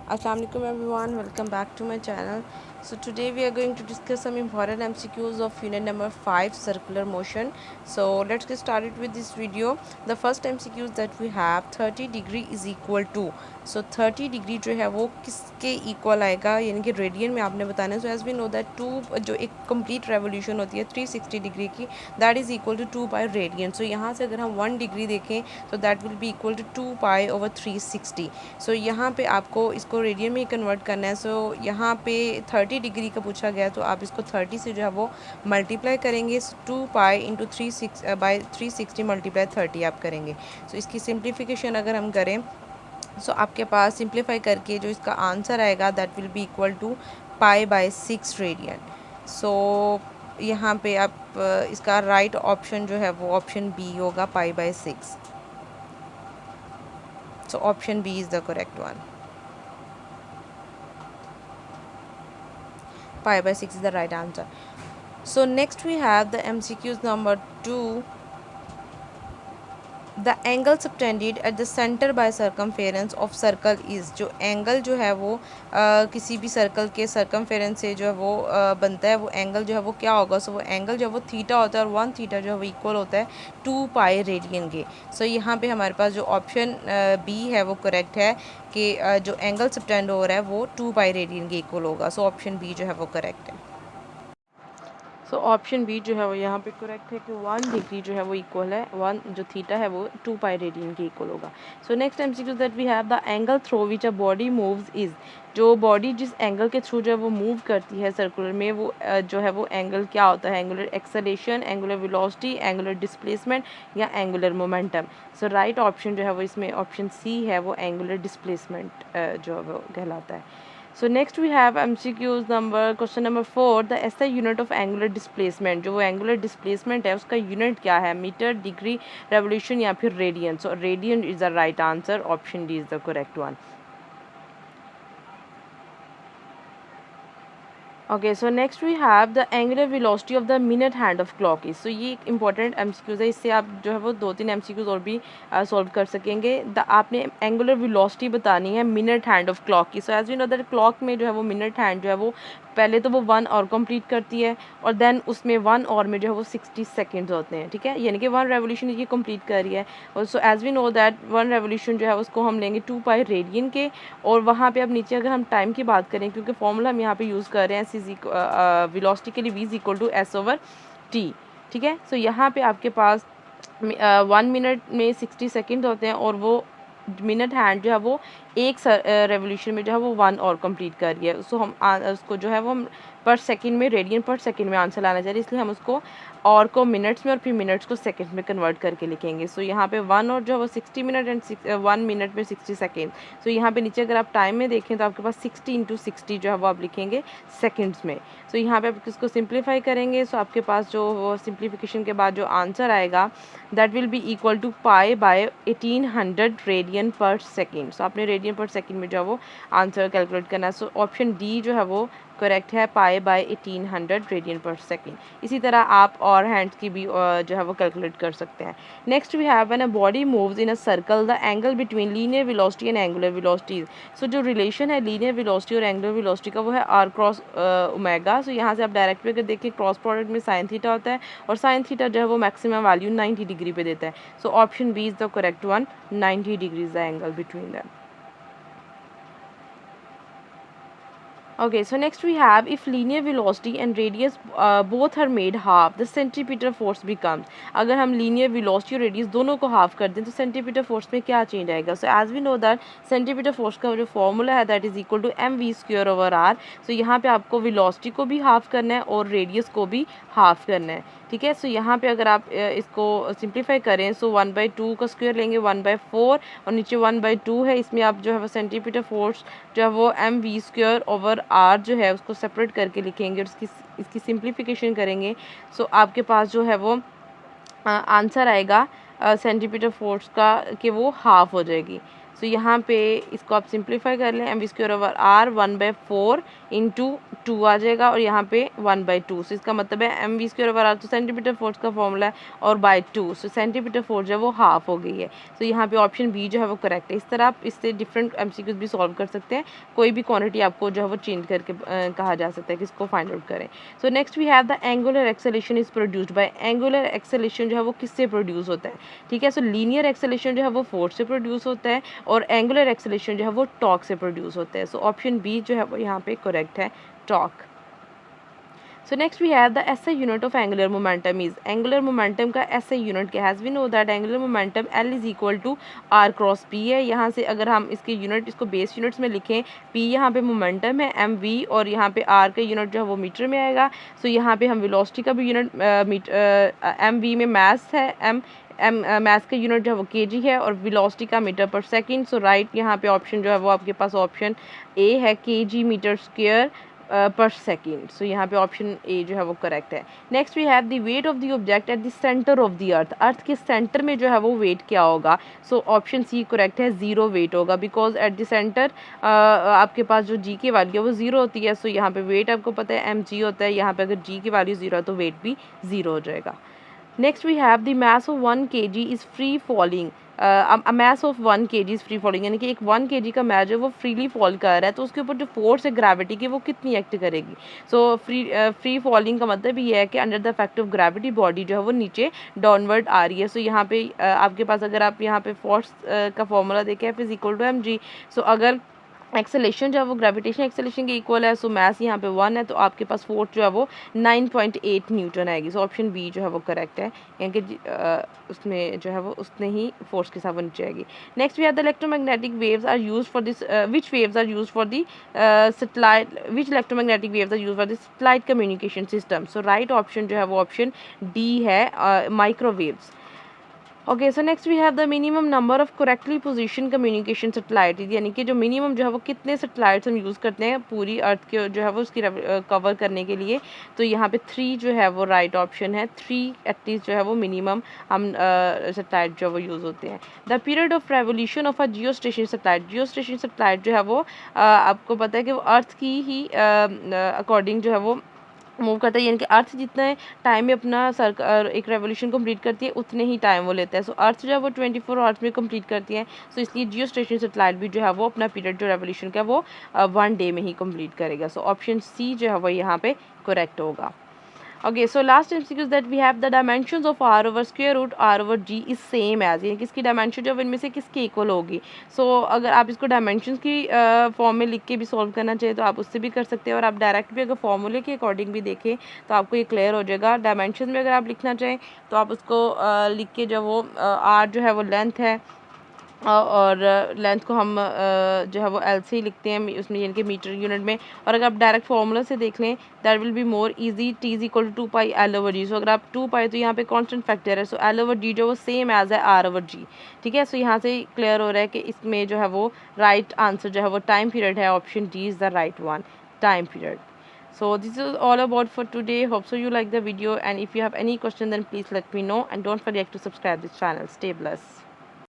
Assalamualaikum everyone, welcome back to my channel. So today we are going to discuss some important MCQs of unit number 5 circular motion. So let's get started with this video. The first MCQs that we have 30 degree is equal to. So 30 degree जो है वो किसके equal आएगा यानी कि radian में आपने बताना है. So as we know that to जो एक कंप्लीट रेवोल्यूशन होती है 360 डिग्री की that is equal to 2 pi radian. So यहाँ से अगर हम 1 डिग्री देखें तो that will be equal to 2 pi over 360. So यहाँ पे आपको इसको रेडियन में ही कन्वर्ट करना है. सो यहाँ पे 30 डिग्री का पूछा गया तो आप इसको 30 से जो है वो मल्टीप्लाई करेंगे. 2 पाई इंटू 360 मल्टीप्लाई 30 आप करेंगे. सो इसकी सिंप्लीफिकेशन अगर हम करें सो आपके पास सिंप्लीफाई करके जो इसका आंसर आएगा that will be equal to pi by 6 radian. So यहाँ पे आप इसका राइट ऑप्शन जो है वो ऑप्शन बी होगा पाई by 6. So option B is the correct one. Pi by 6 is the right answer. So next we have the MCQs number 2. The angle subtended at the centre by circumference of circle is. जो angle जो है वो किसी भी circle के circumference से जो है वो बनता है वो एंगल जो है वो क्या होगा. सो वो एंगल जो है वो थीटा होता है और 1 थीटा जो है वो इक्वल होता है 2 पाई रेडियन के. सो यहाँ पे हमारे पास जो ऑप्शन बी है वो करेक्ट है कि जो एंगल सबटेंड हो रहा है वो 2 पाई रेडियन के इक्वल होगा. सो ऑप्शन बी जो है वो करेक्ट है. सो ऑप्शन बी जो है वो यहाँ पे करेक्ट है कि 1 डिग्री जो है वो इक्वल है 1 जो थीटा है वो 2 पाई रेडियन के इक्वल होगा. So next MCQ that we have the angle through which a body moves is. जो बॉडी जिस एंगल के थ्रू जो है वो मूव करती है सर्कुलर में वो जो है वो एंगल क्या होता है. Angular acceleration, angular velocity, angular displacement या एंगुलर मोमेंटम. सो राइट ऑप्शन जो है वो इसमें ऑप्शन सी है वो एंगुलर डिस्प्लेसमेंट जो है वो कहलाता है. So next we have MCQs question number 4. The SI unit of angular displacement. जो वो angular displacement है उसका unit क्या है. मीटर, डिग्री, रेवोल्यूशन या फिर radian. So radian is the right answer. Option D is the correct one. Okay so next we have the angular velocity of the minute hand of clock is. So ये एक important MCQs है. इससे आप जो है वो 2-3 MCQs और भी सॉल्व कर सकेंगे. आपने एंगुलर वेलोसिटी बतानी है मिनट हैंड ऑफ क्लॉक की. So as we know that clock में जो है वो मिनट हैंड जो है वो पहले तो वो 1 आवर कंप्लीट करती है और देन उसमें 1 आवर में जो है वो 60 सेकेंड्स होते हैं. ठीक है, यानी कि 1 रेवोल्यूशन ये कंप्लीट कर रही है. और so as we know that 1 revolution जो है उसको हम लेंगे 2 पाई रेडियन के. और वहाँ पे अब नीचे अगर हम टाइम की बात करें क्योंकि फॉर्मूला हम यहाँ पे यूज़ कर रहे हैं वेलोसिटी के लिए v is equal to S over T. ठीक है, सो यहाँ पे आपके पास 1 मिनट में 60 सेकेंड होते हैं और वो मिनट हैंड जो है वो एक रेवोल्यूशन में जो है वो 1 और कंप्लीट कर रही है. सो हम उसको जो है वो पर सेकंड में रेडियन पर सेकंड में आंसर लाना चाहिए. इसलिए हम उसको और को मिनट्स में और फिर मिनट्स को सेकंड में कन्वर्ट करके लिखेंगे. सो यहाँ पे 1 और जो है वो 60 मिनट एंड 1 मिनट में 60 सेकेंड. सो यहाँ पे नीचे अगर आप टाइम में देखें तो आपके पास 60 इंटू 60 जो है वो आप लिखेंगे सेकेंड्स में. सो यहाँ पे आप इसको सिंप्लीफाई करेंगे. सो आपके पास जो वो सिंप्लीफिकेशन के बाद जो आंसर आएगा that will be equal to pi by 1800 radian per second. So आपने रेडियन पर सेकेंड में जो है वो आंसर कैलकुलेट करना है. सो ऑप्शन डी जो है वो करेक्ट है पाई बाय 1800 रेडियन पर सेकेंड. इसी तरह आप और हैंड्स की भी जो है वो कैलकुलेट कर सकते हैं. Next we have when a body moves in a circle the angle between linear velocity and angular velocity. So जो रिलेशन है लीनियर वेलोसिटी और एंगुलर वेलोसिटी का वो है आर क्रॉस ओमेगा. सो यहाँ से आप डायरेक्ट भी अगर देखिए क्रॉस प्रोडक्ट में साइन थीटा होता है और साइन थीटा जो है वो मैक्सिमम वैल्यू 90 डिग्री पे देता है. So option B is the correct one. 90 degree is the angle between them. Okay, so next we have if linear velocity and radius both are made half, the centripetal force becomes. अगर हम linear velocity और radius दोनों को half कर दें तो centripetal force में क्या change आएगा. So as we know that centripetal force का जो formula है that is equal to mv square over r. So यहाँ पे आपको velocity को भी half करना है और radius को भी half करना है. ठीक है, सो यहाँ पे अगर आप इसको सिंप्लीफाई करें सो 1/2 का स्क्वायर लेंगे 1/4 और नीचे 1/2 है. इसमें आप जो है वो सेंटीमीटर फोर्स जो है वो mv स्क्वायर ओवर r जो है उसको सेपरेट करके लिखेंगे और इसकी सिंप्लीफिकेशन करेंगे. सो आपके पास जो है वो आंसर आएगा सेंटीमीटर फोर्स का कि वो हाफ हो जाएगी. सो यहाँ पे इसको आप सिंप्लीफाई कर लें mv square over r 1/4 into 2 आ जाएगा और यहाँ पे 1/2। सो इसका मतलब है mv² ओवर आर तो सेंटीमीटर फोर्स का फॉर्मूला है और बाय 2, सो सेंटीमीटर फोर्स जो है वो हाफ हो गई है। सो यहाँ पे ऑप्शन बी जो है वो करेक्ट है। इस तरह आप इससे डिफरेंट एमसीक्यूज भी सॉल्व कर सकते हैं। कोई भी क्वांटिटी आपको जो है वो चेंज करके कहा जा सकता है कि इसको फाइंड आउट करें। So next we have the angular acceleration is produced by. Angular acceleration जो है वो किससे प्रोड्यूस होता है, ठीक है। सो लीनियर एक्सेलेरेशन जो है वो फोर्स से प्रोड्यूस होता है और एंगुलर एक्सेलेरेशन जो है वो टॉर्क से प्रोड्यूस होता है। सो ऑप्शन बी जो है वो यहाँ पे करेक्ट है, torque. So next we have the SI unit of angular momentum is, angular momentum का SI unit क्या है, as we know that angular momentum L is equal to R cross P है। यहाँ से अगर हम इसके यूनिट इसको बेस यूनिट्स में लिखें, P यहाँ पे मोमेंटम है mv और यहाँ पे R का यूनिट जो है वो मीटर में आएगा। सो यहाँ पे हम वेलोसिटी का भी यूनिट mv में मास है, मैथ्स का यूनिट जो है वो केजी है और वेलोसिटी का मीटर पर सेकंड। सो राइट यहाँ पे ऑप्शन जो है वो आपके पास ऑप्शन ए है, केजी मीटर स्क्वायर पर सेकेंड। सो यहाँ पे ऑप्शन ए जो है वो करेक्ट है। Next we have the weight of the object at the centre of the earth. Earth के सेंटर में जो है वो वेट क्या होगा। सो ऑप्शन सी करेक्ट है, 0 वेट होगा, बिकॉज एट द सेंटर आपके पास जो जी की वैल्यू है वो 0 होती है। सो यहाँ पे वेट आपको पता है mg होता है, यहाँ पे अगर जी की वैल्यू 0 है तो वेट भी 0 हो जाएगा। Next we have the mass of 1 kg is free falling. Mass of 1 kg is free falling, यानी कि एक 1 kg का मैस जो वो फ्रीली फॉल कर रहा है तो उसके ऊपर जो फोर्स है ग्रेविटी की वो कितनी एक्ट करेगी। सो फ्री फॉलिंग का मतलब ये है कि under the effect of gravity body जो है वो नीचे डाउनवर्ड आ रही है। सो यहाँ पे आपके पास अगर आप यहाँ पे फोर्स का फॉर्मूला देखें F is equal to mg। So अगर एक्सेलेरेशन जो है वो ग्रेविटेशन एक्सेलेरेशन के इक्वल है, सो मैस यहाँ पे 1 है तो आपके पास फोर्स जो है वो 9.8 न्यूटन आएगी। सो ऑप्शन बी जो है वो करेक्ट है, यानी कि उसमें जो है वो उतने ही फोर्स के साथ वो नीचे आएगी। Next we have the electromagnetic waves are used for this, which waves are used for the satellite, which electromagnetic waves are used for the satellite communication system. So right option जो है वो option D है, microwaves. Okay, so next we have the minimum number of correctly position communication satellite, यानी कि जो minimum जो है वो कितने सैटेलाइट्स हम यूज़ करते हैं पूरी अर्थ के जो है वो उसकी कवर करने के लिए। तो यहाँ पे 3 जो है वो राइट ऑप्शन है, 3 एटलीस्ट जो है वो मिनिमम हम सैटेलाइट जो है वो यूज़ होते हैं। The period of revolution of a Jio station satellite, Jio station satellite जो है वो आपको पता है कि वो अर्थ की ही अकॉर्डिंग जो है वो मूव करता है, यानी कि अर्थ जितना टाइम में अपना एक रेवोल्यूशन कंप्लीट करती है उतने ही टाइम वो लेता है। सो अर्थ जो है वो 24 आवर्स में कंप्लीट करती है। सो इसलिए जियो स्टेशन सैटेलाइट भी जो है वो अपना पीरियड जो रेवोल्यूशन का वो 1 डे में ही कंप्लीट करेगा। सो ऑप्शन सी जो है वो यहाँ पे करेक्ट होगा। Okay, so last MCQ that we have the dimensions of r over square root r over g is same as, यानी कि इसकी डायमेंशन जो इनमें से किसकी इक्वल होगी। सो अगर आप इसको डायमेंशंस की फॉर्म में लिख के भी सॉल्व करना चाहिए तो आप उससे भी कर सकते हैं और आप डायरेक्ट भी अगर फॉर्मूले के अकॉर्डिंग भी देखें तो आपको ये क्लियर हो जाएगा। डायमेंशन में अगर आप लिखना चाहें तो आप उसको लिख के जो वो r जो है वो लेंथ है और लेंथ को हम जो है वो एल से ही लिखते हैं उसमें, यानी कि मीटर यूनिट में। और अगर आप डायरेक्ट फार्मूला से देख लें that will be more easy, T is equal to 2 pi L over G. So अगर आप 2 पाई तो यहाँ पे कांस्टेंट फैक्टर है, सो एल ओवर जी जो वो सेम एज है आर ओवर जी, ठीक है। सो यहाँ से क्लियर हो रहा है कि इसमें जो है वो राइट आंसर जो है वो टाइम पीरियड है, option D is the right one, time period. So this is all about for today. Hope so you like the video, and if you have any question then please let me know, and don't forget to subscribe this channel. Stay blessed.